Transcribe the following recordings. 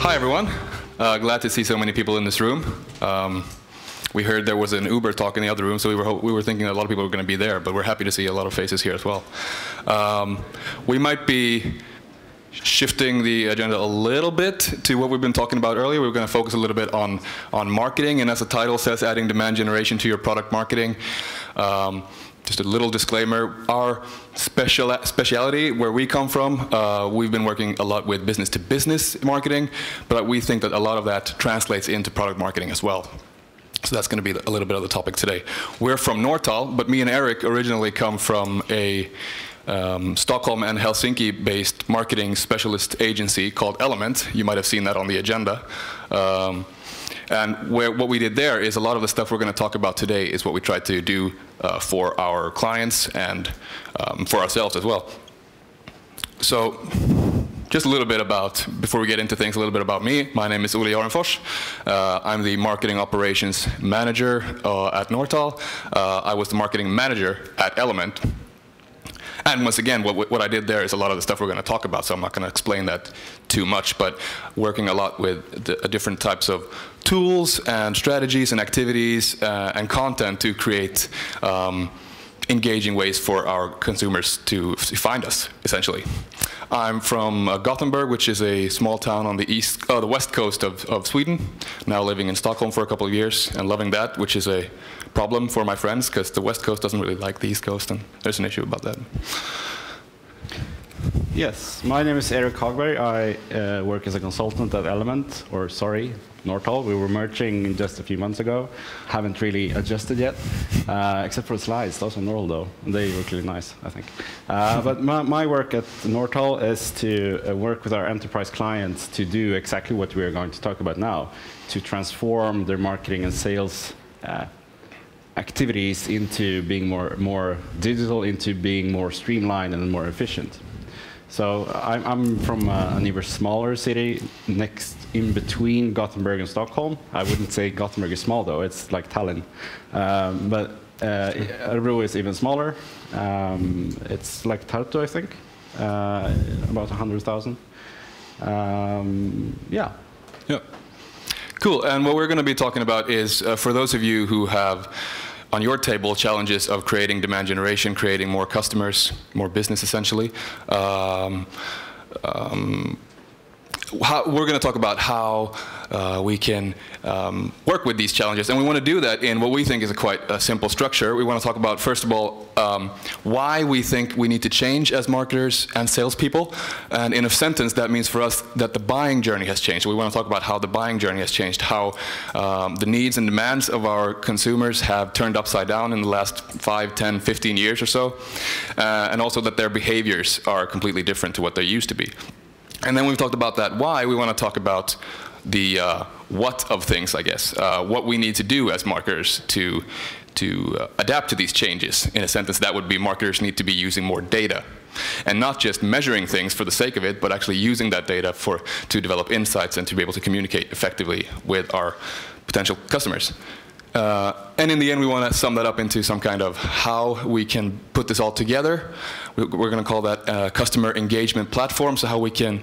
Hi, everyone. Glad to see so many people in this room. We heard there was an Uber talk in the other room, so we were thinking a lot of people were going to be there, but we're happy to see a lot of faces here as well. We might be shifting the agenda a little bit to what we've been talking about earlier. We're going to focus a little bit on marketing, and as the title says, adding demand generation to your product marketing. Just a little disclaimer, our speciality, where we come from, we've been working a lot with business-to-business marketing, but we think that a lot of that translates into product marketing as well. So that's going to be a little bit of the topic today. We're from Norrtal, but me and Erik originally come from a Stockholm and Helsinki-based marketing specialist agency called Element. You might have seen that on the agenda. And what we did there is a lot of the stuff we're going to talk about today is what we tried to do for our clients and for ourselves as well. So just a little bit about, before we get into things, a little bit about me. My name is Olle Jarenfors. I'm the marketing operations manager at Norrtal. I was the marketing manager at Element. And once again, what I did there is a lot of the stuff we're going to talk about, so I'm not going to explain that too much, but working a lot with different types of tools and strategies and activities and content to create engaging ways for our consumers to find us, essentially. I'm from Gothenburg, which is a small town on the west coast of Sweden. Now living in Stockholm for a couple of years and loving that, which is a problem for my friends because the west coast doesn't really like the east coast, and there's an issue about that. Yes, my name is Erik Hagberg. I work as a consultant at Element, or sorry, Norrtal. We were merging just a few months ago. Haven't really adjusted yet, except for the slides. Those are Norrtal, though. They look really nice, I think. But my work at Norrtal is to work with our enterprise clients to do exactly what we are going to talk about now, to transform their marketing and sales activities into being more digital, into being more streamlined and more efficient. So I'm from an even smaller city, next in between Gothenburg and Stockholm. I wouldn't say Gothenburg is small, though. It's like Tallinn. But Örebro is even smaller. It's like Tartu, I think, about 100,000. Yeah. Yeah. Cool. And what we're going to be talking about is, for those of you who have on your table challenges of creating demand generation, creating more customers, more business essentially. We're going to talk about how we can work with these challenges, and we want to do that in what we think is quite a simple structure. We want to talk about, first of all, why we think we need to change as marketers and salespeople, and in a sentence that means for us that the buying journey has changed. We want to talk about how the buying journey has changed, how the needs and demands of our consumers have turned upside down in the last 5, 10, 15 years or so, and also that their behaviors are completely different to what they used to be. And then we've talked about that why. We want to talk about the what of things, I guess, what we need to do as marketers to adapt to these changes. In a sentence, that would be marketers need to be using more data, and not just measuring things for the sake of it, but actually using that data to develop insights and to be able to communicate effectively with our potential customers. And in the end, we want to sum that up into some kind of how we can put this all together. We're going to call that customer engagement platform, so how we can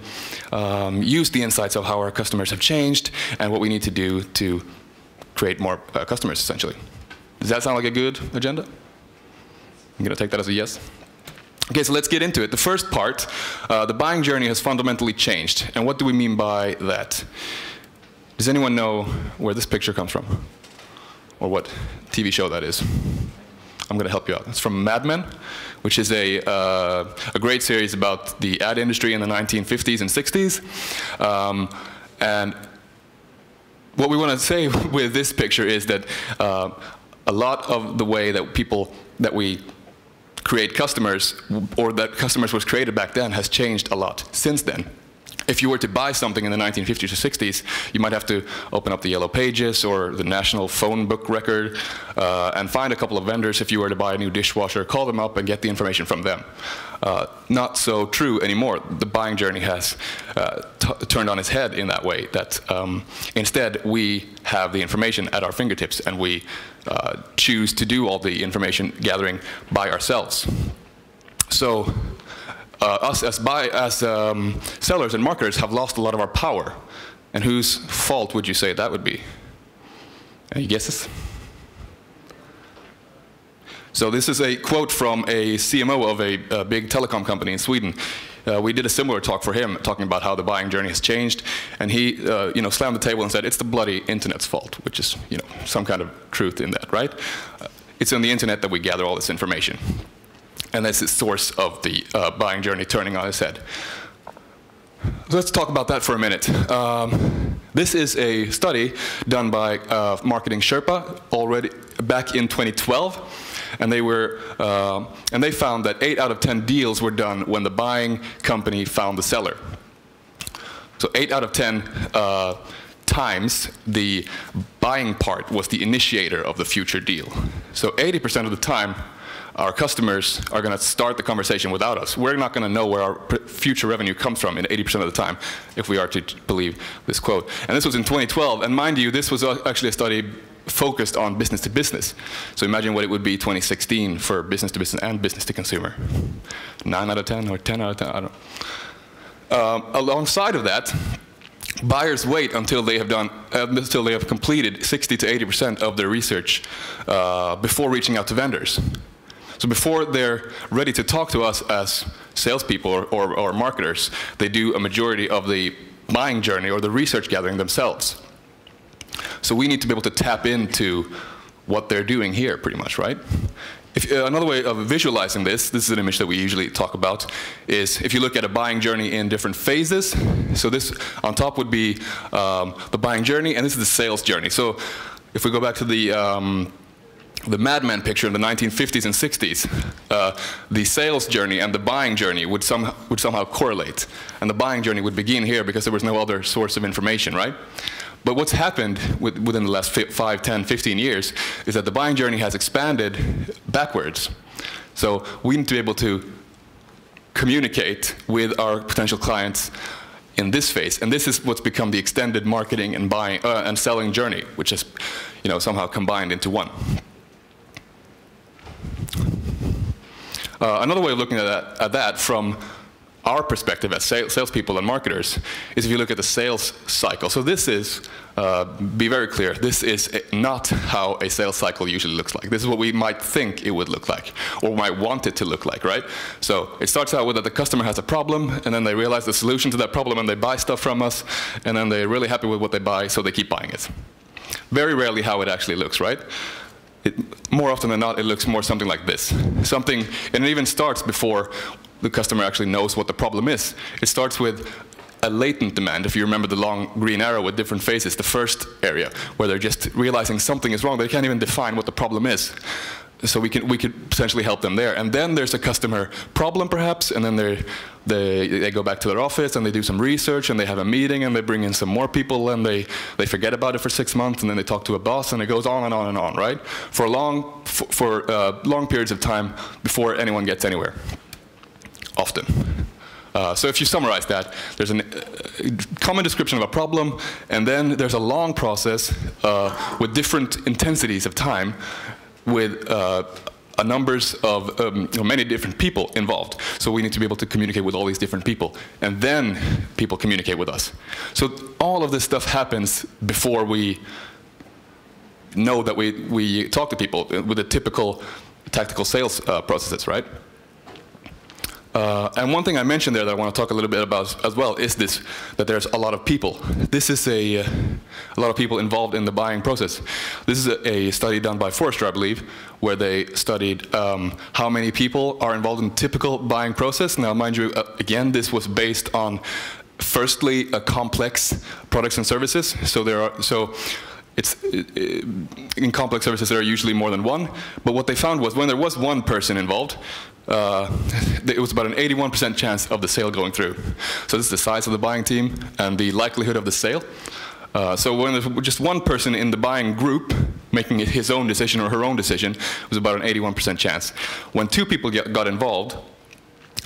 use the insights of how our customers have changed and what we need to do to create more customers, essentially. Does that sound like a good agenda? I'm going to take that as a yes. Okay, so let's get into it. The first part, the buying journey has fundamentally changed. And what do we mean by that? Does anyone know where this picture comes from? Or what TV show that is? I'm going to help you out. It's from Mad Men, which is a great series about the ad industry in the 1950s and 60s. And what we want to say with this picture is that a lot of the way that we create customers, or that customers was created back then, has changed a lot since then. If you were to buy something in the 1950s or 60s, you might have to open up the Yellow Pages or the National Phone Book Record and find a couple of vendors. If you were to buy a new dishwasher, call them up and get the information from them. Not so true anymore. The buying journey has turned on its head in that way, that instead we have the information at our fingertips and we choose to do all the information gathering by ourselves. So us as sellers and marketers have lost a lot of our power And whose fault would you say that would be? Any guesses? So this is a quote from a CMO of a big telecom company in Sweden. We did a similar talk for him, talking about how the buying journey has changed, and he, slammed the table and said, "It's the bloody internet's fault," which is, some kind of truth in that, right? It's on the internet that we gather all this information, and that's the source of the buying journey turning on its head. So let's talk about that for a minute. This is a study done by Marketing Sherpa already back in 2012. And they found that 8 out of 10 deals were done when the buying company found the seller. So 8 out of 10 times the buying part was the initiator of the future deal. So 80% of the time, our customers are going to start the conversation without us. We're not going to know where our future revenue comes from in 80% of the time, if we are to believe this quote. And this was in 2012. And mind you, this was actually a study focused on business to business. So imagine what it would be 2016 for business to business and business to consumer. 9 out of 10 or 10 out of 10, I don't know. Alongside of that, buyers wait until they have completed 60 to 80% of their research before reaching out to vendors. So before they're ready to talk to us as salespeople or marketers, they do a majority of the buying journey or the research gathering themselves. So we need to be able to tap into what they're doing here, pretty much, right? Another way of visualizing this is an image that we usually talk about, is if you look at a buying journey in different phases. So this on top would be the buying journey, and this is the sales journey. So if we go back to the Mad Men picture in the 1950s and 60s, the sales journey and the buying journey would somehow correlate. And the buying journey would begin here because there was no other source of information, right? But what's happened within the last 5, 10, 15 years is that the buying journey has expanded backwards. So we need to be able to communicate with our potential clients in this phase. And this is what's become the extended marketing and buying and selling journey, which is somehow combined into one. Another way of looking at that from our perspective as salespeople and marketers is if you look at the sales cycle. So this is, be very clear, this is not how a sales cycle usually looks like. This is what we might think it would look like, or might want it to look like, right? So it starts out with that the customer has a problem, and then they realize the solution to that problem, and they buy stuff from us, and then they're really happy with what they buy, so they keep buying it. Very rarely how it actually looks, right? More often than not, it looks more something like this. And it even starts before the customer actually knows what the problem is. It starts with a latent demand. If you remember the long green arrow with different phases, the first area, where they're just realizing something is wrong. They can't even define what the problem is. So we could potentially help them there. And then there's a customer problem, perhaps, and then they go back to their office and they do some research and they have a meeting and they bring in some more people and they forget about it for 6 months and then they talk to a boss and it goes on and on and on, right? For long periods of time before anyone gets anywhere, often. So if you summarize that, there's a common description of a problem, and then there's a long process with different intensities of time, with numbers of many different people involved. So we need to be able to communicate with all these different people, and then people communicate with us. So all of this stuff happens before we know that we talk to people with the typical tactical sales processes, right? And one thing I mentioned there that I want to talk a little bit about as well is this, that there's a lot of people. This is a lot of people involved in the buying process. This is a study done by Forrester, I believe, where they studied how many people are involved in the typical buying process. Now, mind you, again, this was based on, firstly, complex products and services. So in complex services, there are usually more than one. But what they found was when there was one person involved, it was about an 81% chance of the sale going through. So this is the size of the buying team and the likelihood of the sale. So when there's just one person in the buying group making his own decision or her own decision, it was about an 81% chance. When two people got involved,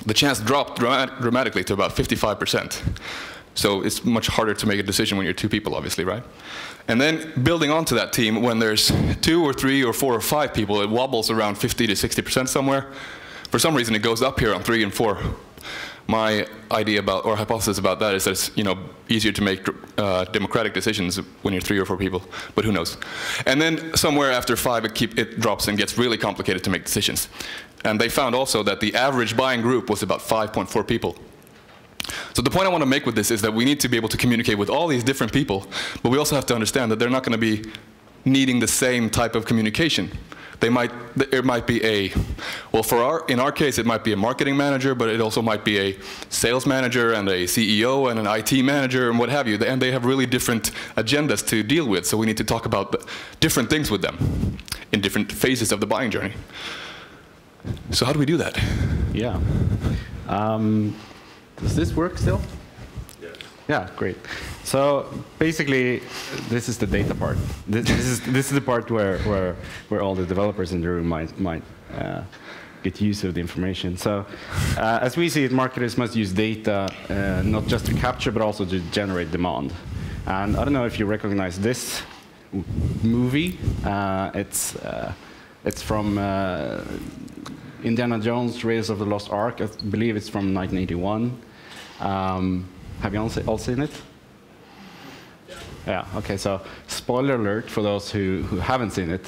the chance dropped dramatically to about 55%. So it's much harder to make a decision when you're two people, obviously, right? And then building onto that team, when there's 2 or 3 or 4 or 5 people, it wobbles around 50 to 60% somewhere. For some reason, it goes up here on 3 and 4. My idea about, or hypothesis about that is that it's easier to make democratic decisions when you're 3 or 4 people, but who knows. And then somewhere after 5, it drops and gets really complicated to make decisions. And they found also that the average buying group was about 5.4 people. So the point I want to make with this is that we need to be able to communicate with all these different people, but we also have to understand that they're not going to be needing the same type of communication. There might be in our case, it might be a marketing manager, but it also might be a sales manager and a CEO and an IT manager and what have you. And they have really different agendas to deal with, so we need to talk about different things with them in different phases of the buying journey. So how do we do that? Yeah. Does this work still? Yeah. Yeah, great. So basically, this is the data part. This is the part where all the developers in the room might get use of the information. So as we see it, marketers must use data not just to capture, but also to generate demand. And I don't know if you recognize this movie. It's from Indiana Jones, Raiders of the Lost Ark. I believe it's from 1981. Have you all seen it? Yeah, okay, so spoiler alert for those who haven't seen it.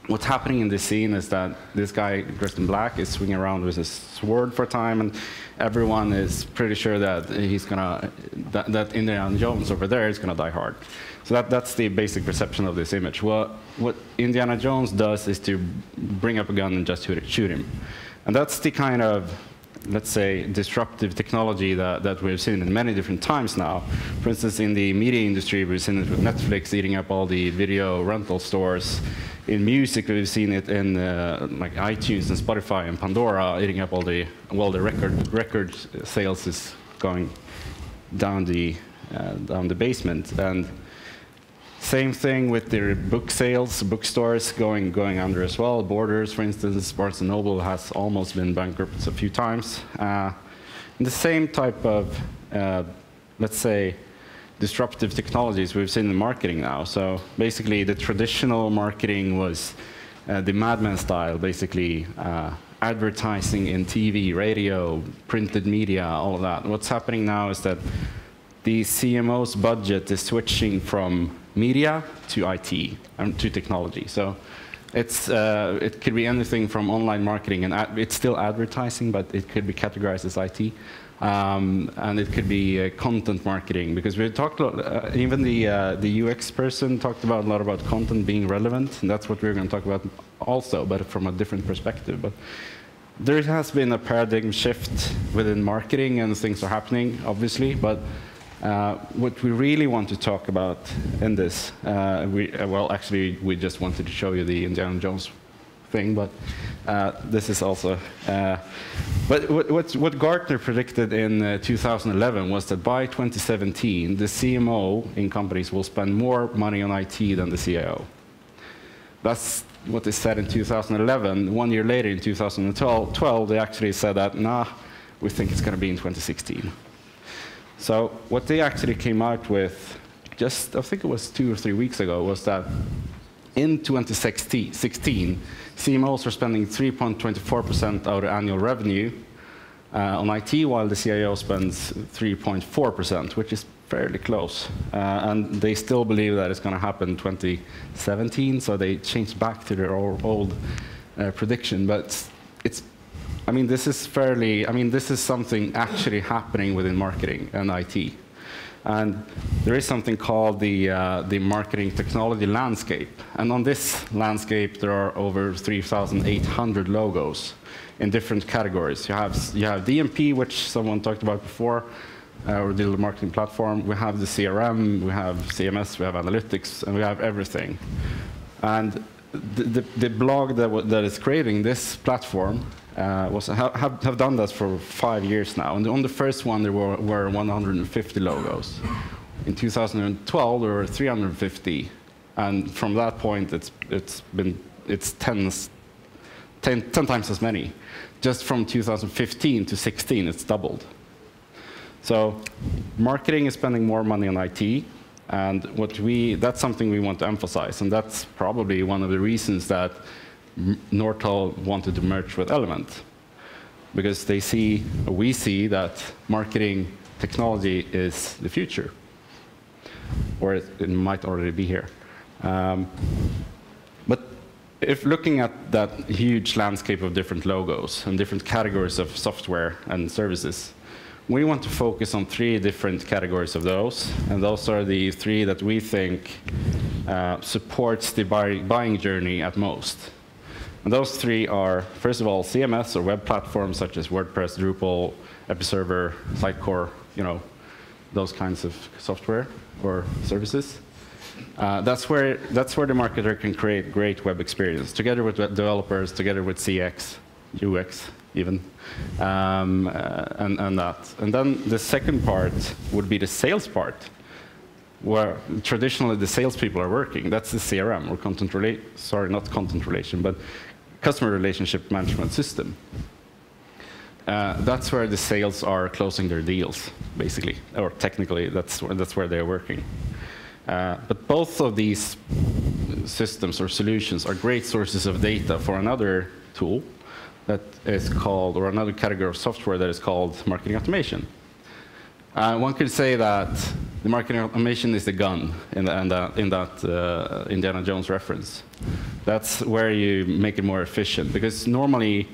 What's happening in this scene is that this guy dressed in black is swinging around with his sword for a time, and everyone is pretty sure that that Indiana Jones over there is gonna die hard. So that's the basic perception of this image. What Indiana Jones does is to bring up a gun and just shoot him. And that's the kind of, let's say, disruptive technology that we've seen in many different times now. For instance, in the media industry, we've seen it with Netflix eating up all the video rental stores. In music, we've seen it in like iTunes and Spotify and Pandora eating up all the, well, the record sales is going down the basement. And same thing with their book sales, bookstores going under as well. Borders, for instance, Barnes & Noble has almost been bankrupt a few times. And the same type of, let's say, disruptive technologies we've seen in marketing now. So basically, the traditional marketing was the Mad Men style, basically advertising in TV, radio, printed media, all of that. What's happening now is that the CMO's budget is switching from media to IT and to technology. So it could be anything from online marketing, and it's still advertising, but it could be categorized as IT. And it could be content marketing, because we talked a lot, even the UX person talked about a lot about content being relevant, and that's what we're going to talk about also, but from a different perspective. But there has been a paradigm shift within marketing, and things are happening, obviously, but what we really want to talk about in this, well, actually, we just wanted to show you the Indiana Jones thing, but this is also. But what Gartner predicted in 2011 was that by 2017, the CMO in companies will spend more money on IT than the CIO. That's what they said in 2011. 1 year later, in 2012, they actually said that, nah, we think it's going to be in 2016. So what they actually came out with, just I think it was 2 or 3 weeks ago, was that in 2016, CMOs were spending 3.24% of their annual revenue on IT, while the CIO spends 3.4%, which is fairly close. And they still believe that it's going to happen in 2017, so they changed back to their old prediction. But I mean, this is something actually happening within marketing and IT. And there is something called the marketing technology landscape. And on this landscape, there are over 3,800 logos in different categories. You have DMP, which someone talked about before, or digital marketing platform. We have the CRM, we have CMS, we have analytics, and we have everything. And the blog that is creating this platform have done that for 5 years now. And on the first one, there were 150 logos. In 2012, there were 350. And from that point, it's 10 times as many. Just from 2015 to 16, it's doubled. So marketing is spending more money on IT. And that's something we want to emphasize. And that's probably one of the reasons that Nortal wanted to merge with Element. because they see, or we see, that marketing technology is the future, or it might already be here. But if looking at that huge landscape of different logos and different categories of software and services, we want to focus on 3 different categories of those, and those are the 3 that we think supports the buying journey at most. And those 3 are, first of all, CMS or web platforms such as WordPress, Drupal, Episerver, Sitecore, those kinds of software or services. That's where the marketer can create great web experience, together with developers, together with CX, UX even, and that. And then the second part would be the sales part, where traditionally the salespeople are working. That's the CRM, or not content relation, but customer relationship management system. That's where the sales are closing their deals, basically, or technically, that's where they're working. But both of these systems or solutions are great sources of data for another tool that is called, or another category of software that is called marketing automation. One could say that the marketing automation is the gun in that Indiana Jones reference. That's where you make it more efficient, because normally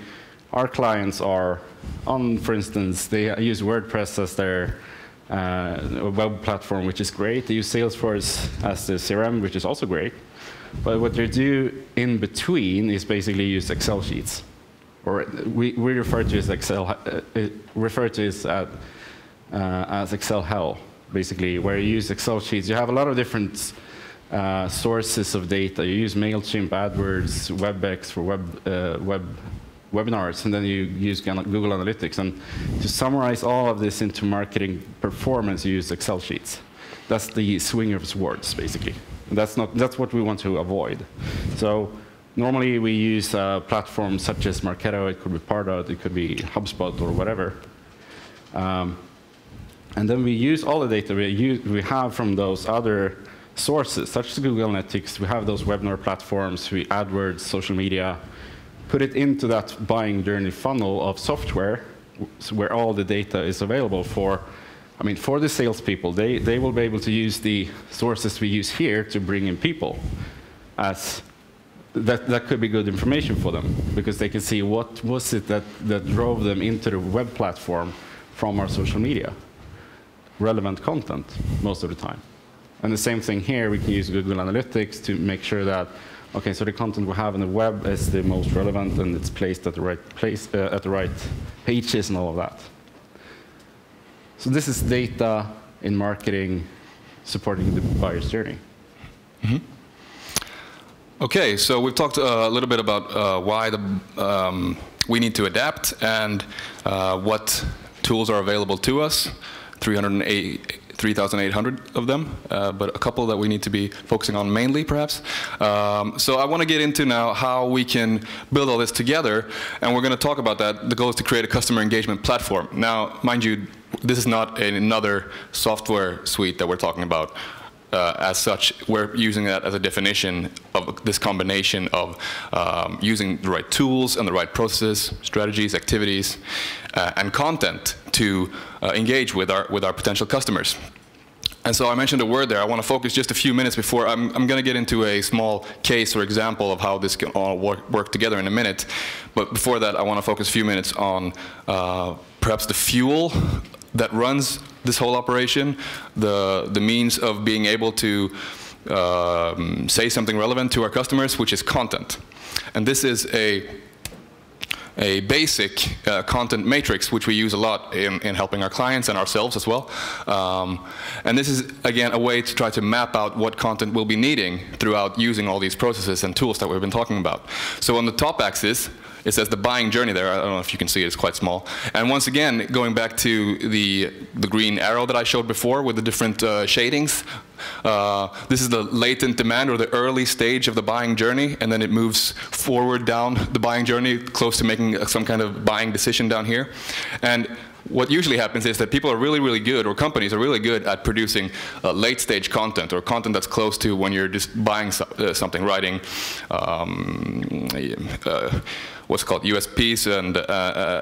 our clients are on, for instance, they use WordPress as their web platform, which is great. They use Salesforce as the CRM, which is also great. But what they do in between is basically use Excel sheets, or we refer to as Excel, as Excel hell, basically, where you use Excel sheets. You have a lot of different sources of data. You use MailChimp, AdWords, WebEx for webinars, and then you use Google Analytics. And to summarize all of this into marketing performance, you use Excel sheets. That's the swing of swords, basically. And that's what we want to avoid. So normally we use platforms such as Marketo. It could be Pardot, it could be HubSpot, or whatever. And then we use all the data we have from those other sources, such as Google Analytics. We have those webinar platforms, AdWords, social media, put it into that buying journey funnel of software where all the data is available for. I mean, for the salespeople, they will be able to use the sources we use here to bring in people. As that could be good information for them, because they can see what was it that drove them into the web platform from our social media. Relevant content most of the time. And the same thing here, we can use Google Analytics to make sure that, okay, so the content we have on the web is the most relevant and it's placed at the right place, at the right pages and all of that. So this is data in marketing supporting the buyer's journey. Mm-hmm. Okay, so we've talked a little bit about why we need to adapt and what tools are available to us. 3,800 of them, but a couple that we need to be focusing on mainly, perhaps. So I want to get into now how we can build all this together, and we're going to talk about that. The goal is to create a customer engagement platform. Now, mind you, this is not another software suite that we're talking about. As such, we're using that as a definition of this combination of using the right tools and the right processes, strategies, activities, and content to engage with our potential customers. And so I mentioned a word there. I want to focus just a few minutes before I'm going to get into a small case or example of how this can all work together in a minute. But before that, I want to focus a few minutes on perhaps the fuel that runs this whole operation, the means of being able to say something relevant to our customers, which is content. And this is a basic content matrix, which we use a lot in helping our clients and ourselves as well. And this is, again, a way to try to map out what content we'll be needing throughout using all these processes and tools that we've been talking about. So on the top axis, it says the buying journey there. I don't know if you can see it, it's quite small. And once again, going back to the green arrow that I showed before with the different shadings, this is the latent demand or the early stage of the buying journey, and then it moves forward down the buying journey, close to making some kind of buying decision down here. And what usually happens is that people are really, really good, or companies are really good at producing late-stage content, or content that's close to when you're just buying something, writing what's called USPs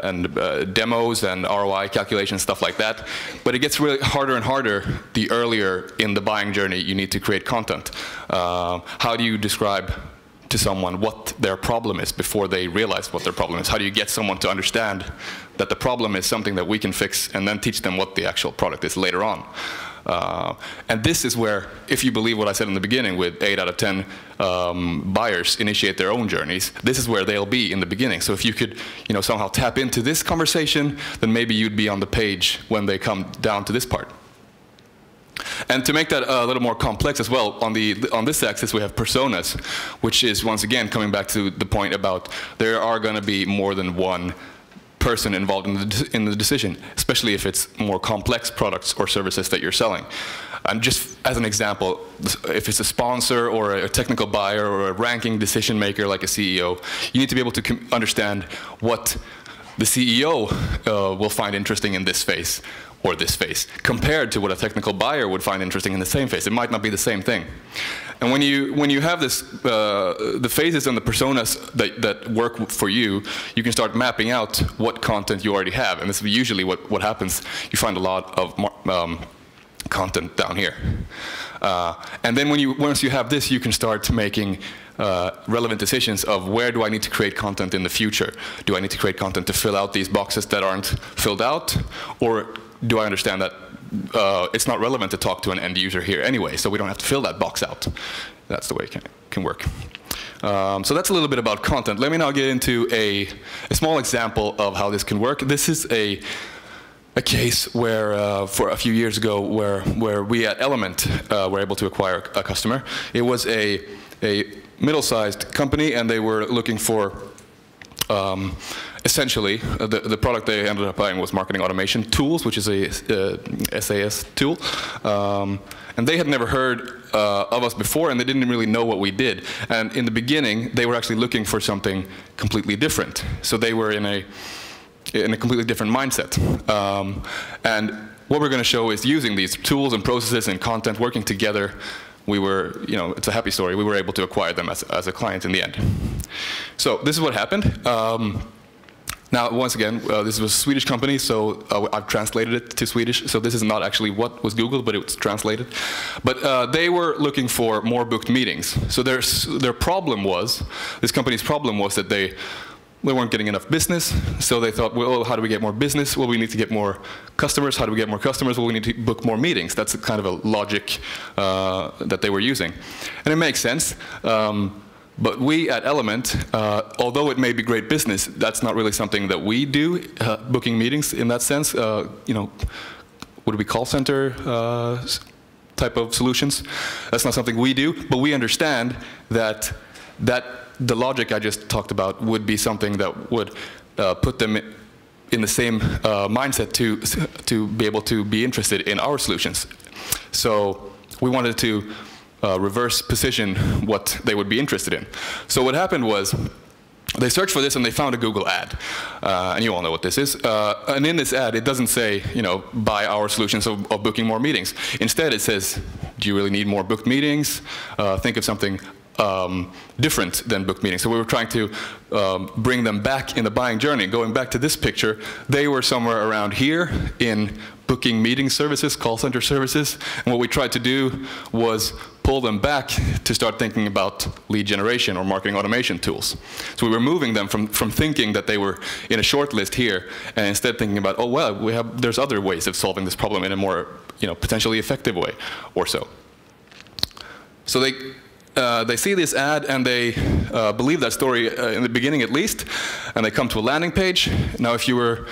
and demos and ROI calculations, stuff like that. But it gets really harder and harder the earlier in the buying journey you need to create content. How do you describe to someone what their problem is before they realize what their problem is? How do you get someone to understand that the problem is something that we can fix, and then teach them what the actual product is later on? And this is where, if you believe what I said in the beginning, with 8 out of 10 buyers initiate their own journeys, this is where they'll be in the beginning. So if you could, somehow tap into this conversation, then maybe you'd be on the page when they come down to this part. And to make that a little more complex as well, on this axis we have personas, which is once again coming back to the point about there are going to be more than one person involved in the decision, especially if it's more complex products or services that you're selling. And just as an example, if it's a sponsor or a technical buyer or a ranking decision maker like a CEO, you need to be able to understand what the CEO will find interesting in this phase or this phase, compared to what a technical buyer would find interesting in the same phase. It might not be the same thing. And when you have this, the phases and the personas that work for you, you can start mapping out what content you already have. And this is usually what happens. You find a lot of content down here. And then once you have this, you can start making relevant decisions of where do I need to create content in the future? Do I need to create content to fill out these boxes that aren't filled out? Or do I understand that it's not relevant to talk to an end user here anyway, so we don't have to fill that box out? That's the way it can work. So that's a little bit about content. Let me now get into a small example of how this can work. This is a case where, for a few years ago, where we at Element were able to acquire a customer. It was a middle-sized company, and they were looking for essentially, the product they ended up buying was marketing automation tools, which is a SAS tool. And they had never heard of us before, and they didn't really know what we did. And in the beginning, they were actually looking for something completely different. So they were in a completely different mindset. And what we're going to show is using these tools and processes and content working together. We were, it's a happy story. We were able to acquire them as a client in the end. So this is what happened. Now, once again, this was a Swedish company, so I've translated it to Swedish. So this is not actually what was Googled, but it was translated. But they were looking for more booked meetings. So their problem was, this company's problem was that they weren't getting enough business. So they thought, well, how do we get more business? Well, we need to get more customers. How do we get more customers? Well, we need to book more meetings. That's kind of a logic that they were using. And it makes sense. But we at Element, although it may be great business, that's not really something that we do, booking meetings in that sense. Would it be call center type of solutions? That's not something we do, but we understand that the logic I just talked about would be something that would put them in the same mindset to be able to be interested in our solutions. So we wanted to reverse position what they would be interested in. So what happened was they searched for this and they found a Google ad. And you all know what this is. And in this ad, it doesn't say, buy our solutions of booking more meetings. Instead, it says, do you really need more booked meetings? Think of something different than booked meetings. So we were trying to bring them back in the buying journey. Going back to this picture, they were somewhere around here in booking meeting services, call center services. And what we tried to do was pull them back to start thinking about lead generation or marketing automation tools. So we were moving them from thinking that they were in a short list here, and instead thinking about, oh well, there's other ways of solving this problem in a more potentially effective way or so. So they see this ad and they believe that story in the beginning at least, and they come to a landing page. Now if you were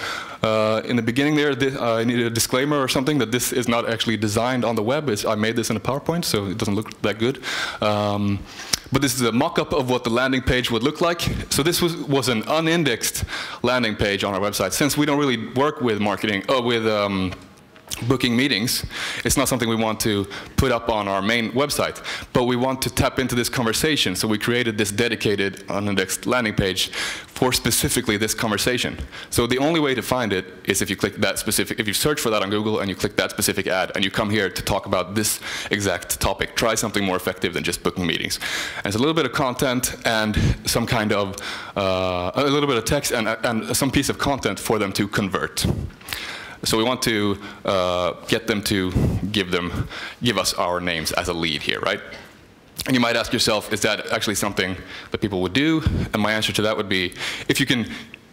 in the beginning there, I needed a disclaimer or something that this is not actually designed on the web. I made this in a PowerPoint, so it doesn't look that good. But this is a mock-up of what the landing page would look like. So this was an unindexed landing page on our website. Since we don't really work with marketing, booking meetings. It's not something we want to put up on our main website, but we want to tap into this conversation. So we created this dedicated unindexed landing page for specifically this conversation. So the only way to find it is if you click that specific, if you search for that on Google and you click that specific ad and you come here to talk about this exact topic. Try something more effective than just booking meetings. And it's a little bit of content and some kind of, a little bit of text and some piece of content for them to convert. So we want to get them to give us our names as a lead here, right? And you might ask yourself, is that actually something that people would do? And my answer to that would be, if you can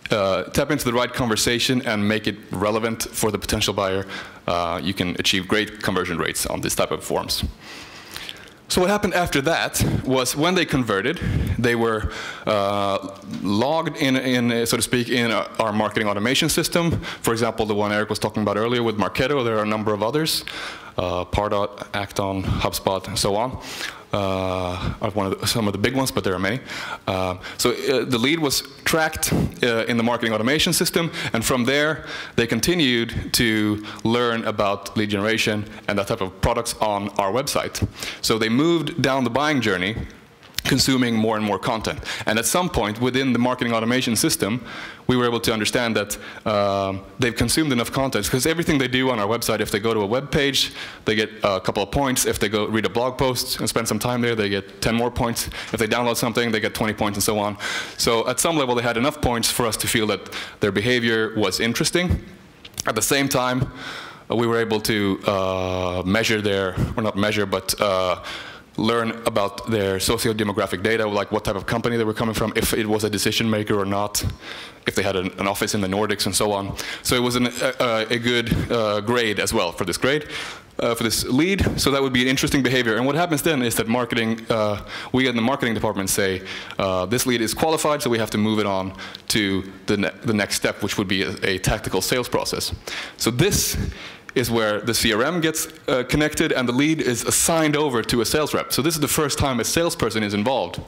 tap into the right conversation and make it relevant for the potential buyer, you can achieve great conversion rates on this type of forms. So what happened after that was when they converted, they were logged in, so to speak, in our marketing automation system. For example, the one Erik was talking about earlier with Marketo. There are a number of others, Pardot, Acton, HubSpot, and so on. Are some of the big ones, but there are many. So the lead was tracked in the marketing automation system, and from there they continued to learn about lead generation and that type of products on our website. So they moved down the buying journey, consuming more and more content. And at some point within the marketing automation system, we were able to understand that they've consumed enough content, because everything they do on our website, if they go to a web page, they get a couple of points. If they go read a blog post and spend some time there, they get 10 more points. If they download something, they get 20 points and so on. So at some level, they had enough points for us to feel that their behavior was interesting. At the same time, we were able to measure their, or not measure, but learn about their socio-demographic data, like what type of company they were coming from, if it was a decision maker or not, if they had an office in the Nordics and so on. So it was a good grade as well for this grade, for this lead. So that would be an interesting behavior. And what happens then is that marketing, we in the marketing department say, this lead is qualified, so we have to move it on to the next step, which would be a tactical sales process. So this is where the CRM gets connected and the lead is assigned over to a sales rep. So this is the first time a salesperson is involved.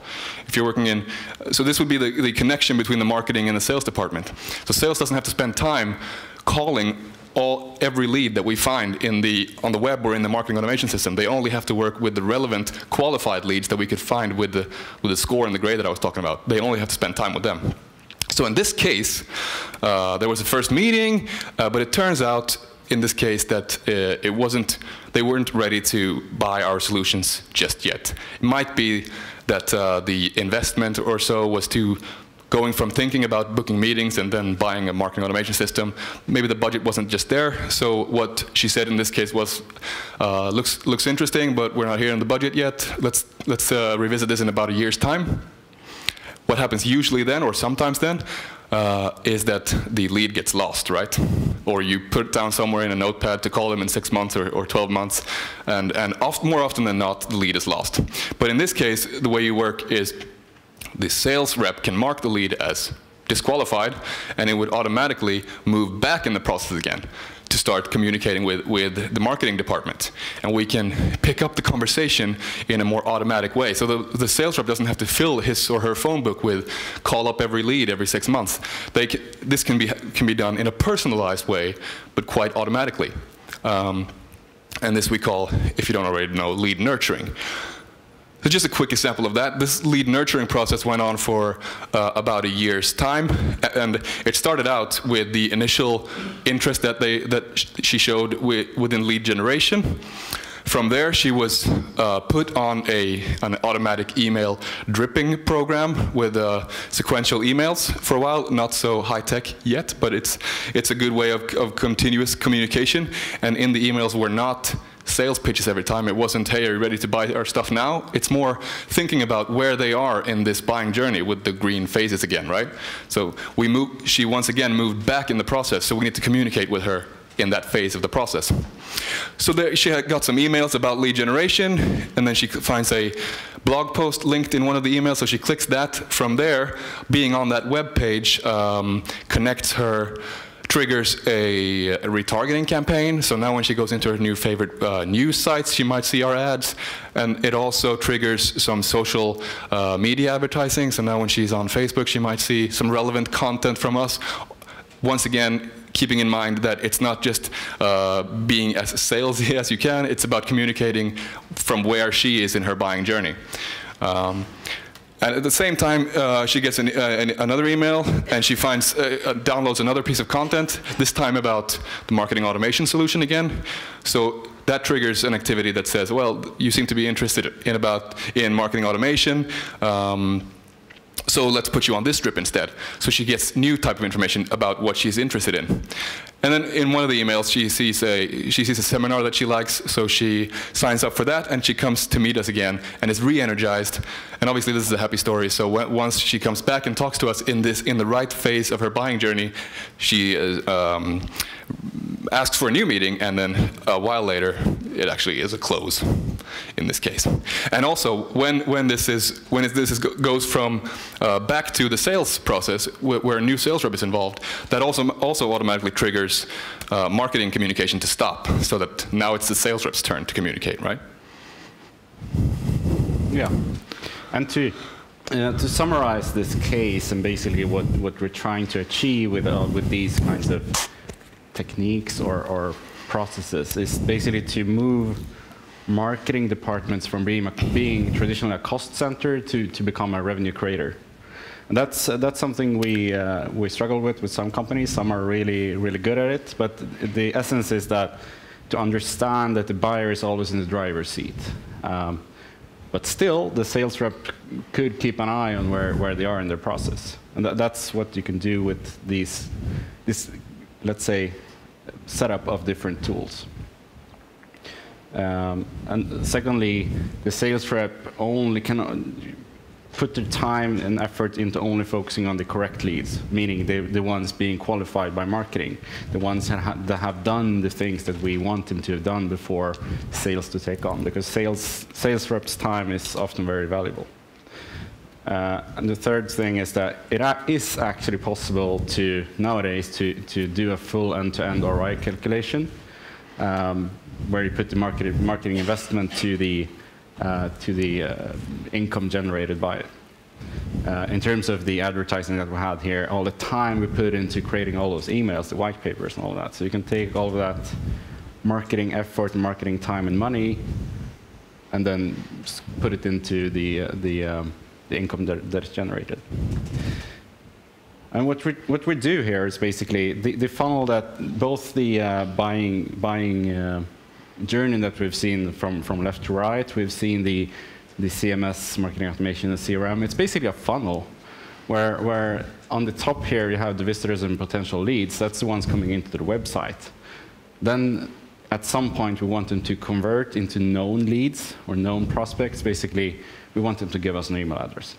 If you're working in, so this would be the connection between the marketing and the sales department. So sales doesn't have to spend time calling every lead that we find on the web or in the marketing automation system. They only have to work with the relevant qualified leads that we could find with the score and the grade that I was talking about. They only have to spend time with them. So in this case, there was a first meeting, but it turns out in this case that they weren't ready to buy our solutions just yet. It might be that the investment or so was too, going from thinking about booking meetings and then buying a marketing automation system, maybe the budget wasn't just there. So what she said in this case was, looks interesting, but we're not here in the budget yet. Let's revisit this in about a year's time. What happens usually then, or sometimes then, is that the lead gets lost, right? Or you put it down somewhere in a notepad to call them in 6 months or 12 months, and more often than not, the lead is lost. But in this case, the way you work is the sales rep can mark the lead as disqualified, and it would automatically move back in the process again to start communicating with the marketing department. And we can pick up the conversation in a more automatic way. So the sales rep doesn't have to fill his or her phone book with call up every lead every 6 months. This can be done in a personalized way, but quite automatically. And this we call, if you don't already know, lead nurturing. So just a quick example of that. This lead nurturing process went on for about a year's time, and it started out with the initial interest that she showed within lead generation. From there, she was put on an automatic email dripping program with sequential emails for a while. Not so high-tech yet, but it's a good way of continuous communication. And in the emails were not sales pitches every time. It wasn't, hey, are you ready to buy our stuff now? It's more thinking about where they are in this buying journey with the green phases again, right? So she once again moved back in the process, so we need to communicate with her in that phase of the process. So there, she had got some emails about lead generation, and then she finds a blog post linked in one of the emails, so she clicks that. From there, being on that web page connects her, triggers a retargeting campaign. So now when she goes into her new favorite news sites, she might see our ads. And it also triggers some social media advertising. So now when she's on Facebook, she might see some relevant content from us. Once again, keeping in mind that it's not just being as salesy as you can, it's about communicating from where she is in her buying journey. And at the same time, she gets another email, and she downloads another piece of content, this time about the marketing automation solution again. So that triggers an activity that says, well, you seem to be interested in marketing automation. So let's put you on this strip instead. So she gets new type of information about what she's interested in. And then in one of the emails, she sees a seminar that she likes, so she signs up for that, and she comes to meet us again and is re-energized. And obviously this is a happy story, so once she comes back and talks to us in the right phase of her buying journey, she asks for a new meeting, and then a while later, it actually is a close in this case. And also, when this goes from back to the sales process, where a new sales rep is involved, that also automatically triggers marketing communication to stop, so that now it's the sales rep's turn to communicate, right? Yeah, and to summarize this case and basically what we're trying to achieve with these kinds of techniques or processes is basically to move marketing departments from being traditionally a cost center to become a revenue creator. And that's something we struggle with some companies. Some are really good at it, but the essence is that to understand that the buyer is always in the driver's seat. But still, the sales rep could keep an eye on where they are in their process. And that's what you can do with this, let's say, setup of different tools. And secondly, the sales rep only can put their time and effort into only focusing on the correct leads, meaning the ones being qualified by marketing, the ones that have done the things that we want them to have done before sales to take on, because sales reps' time is often very valuable. And the third thing is that it is actually possible nowadays to do a full end-to-end ROI calculation, where you put the marketing investment to the income generated by it. In terms of the advertising that we had here, all the time we put into creating all those emails, the white papers and all of that. So you can take all of that marketing effort, marketing time and money, and then put it into the income that is generated. And what we do here is basically the funnel that both the buying journey that we've seen from left to right, we've seen the CMS, marketing automation, and CRM. It's basically a funnel where on the top here you have the visitors and potential leads. That's the ones coming into the website. Then at some point we want them to convert into known leads or known prospects. Basically, we want them to give us an email address.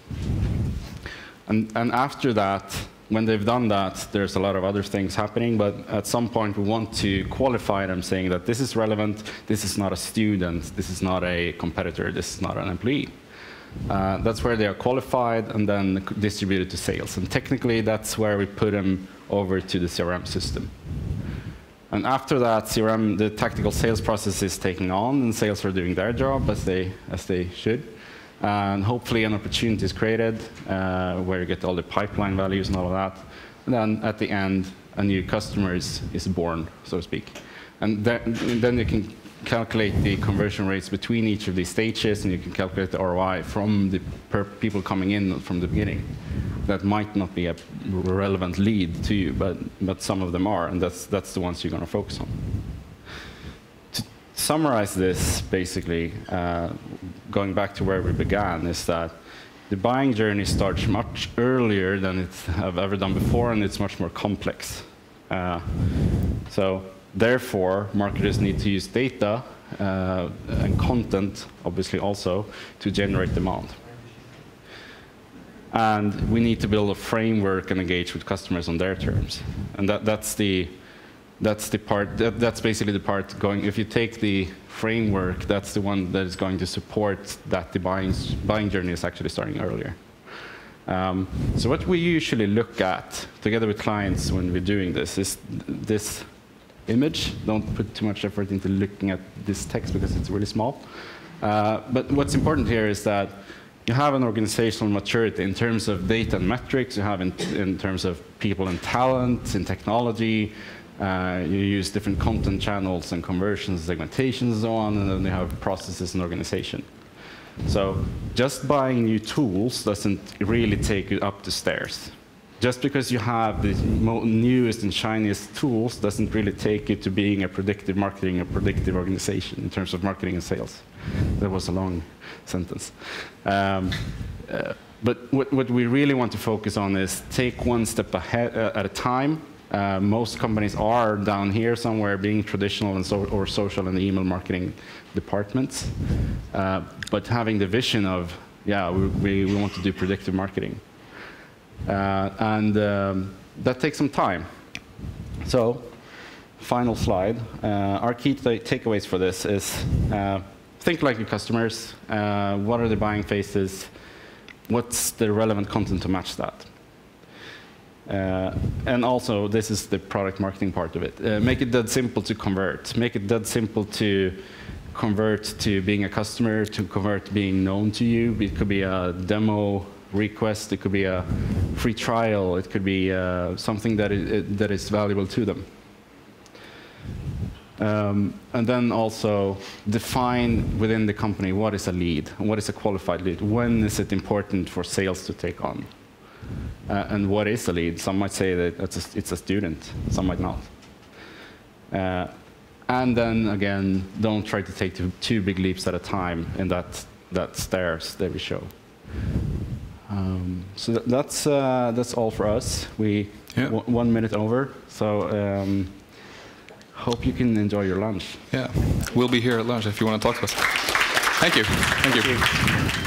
And after that, when they've done that, there's a lot of other things happening, but at some point we want to qualify them, saying that this is relevant, this is not a student, this is not a competitor, this is not an employee. That's where they are qualified and then distributed to sales. And technically, that's where we put them over to the CRM system. And after that, CRM, the tactical sales process is taking on, and sales are doing their job as they should. And hopefully an opportunity is created where you get all the pipeline values and all of that. And then at the end, a new customer is born, so to speak. And then you can calculate the conversion rates between each of these stages, and you can calculate the ROI from the people coming in from the beginning. That might not be a relevant lead to you, but some of them are, and that's the ones you're going to focus on. To summarize this, basically, going back to where we began, is that the buying journey starts much earlier than I've ever done before, and it's much more complex. So therefore, marketers need to use data and content, obviously also, to generate demand. And we need to build a framework and engage with customers on their terms. And that's basically the part going. If you take the framework, that's the one that is going to support that the buying journey is actually starting earlier. So what we usually look at together with clients when we're doing this is this image. Don't put too much effort into looking at this text because it's really small. But what's important here is that you have an organizational maturity in terms of data and metrics. You have in terms of people and talent, in technology, You use different content channels and conversions, segmentations, and so on, and then you have processes and organization. So just buying new tools doesn't really take you up the stairs. Just because you have the newest and shiniest tools doesn't really take you to being a predictive marketing, a predictive organization in terms of marketing and sales. That was a long sentence. But what we really want to focus on is take one step ahead at a time. Most companies are down here somewhere being traditional and or social and email marketing departments. But having the vision of, yeah, we want to do predictive marketing. That takes some time. So, final slide. Our key takeaways for this is think like your customers. What are the buying phases? What's the relevant content to match that? And also, this is the product marketing part of it. Make it that simple to convert. Make it that simple to convert to being a customer, to convert being known to you. It could be a demo request. It could be a free trial. It could be something that is valuable to them. And then also define within the company what is a lead, what is a qualified lead, when is it important for sales to take on, and what is a lead. Some might say that it's a student, some might not. And then again, don't try to take two big leaps at a time in that stairs that we show. So that's all for us. We 1 minute over, so hope you can enjoy your lunch. Yeah, we'll be here at lunch if you want to talk to us. Thank you. Thank you.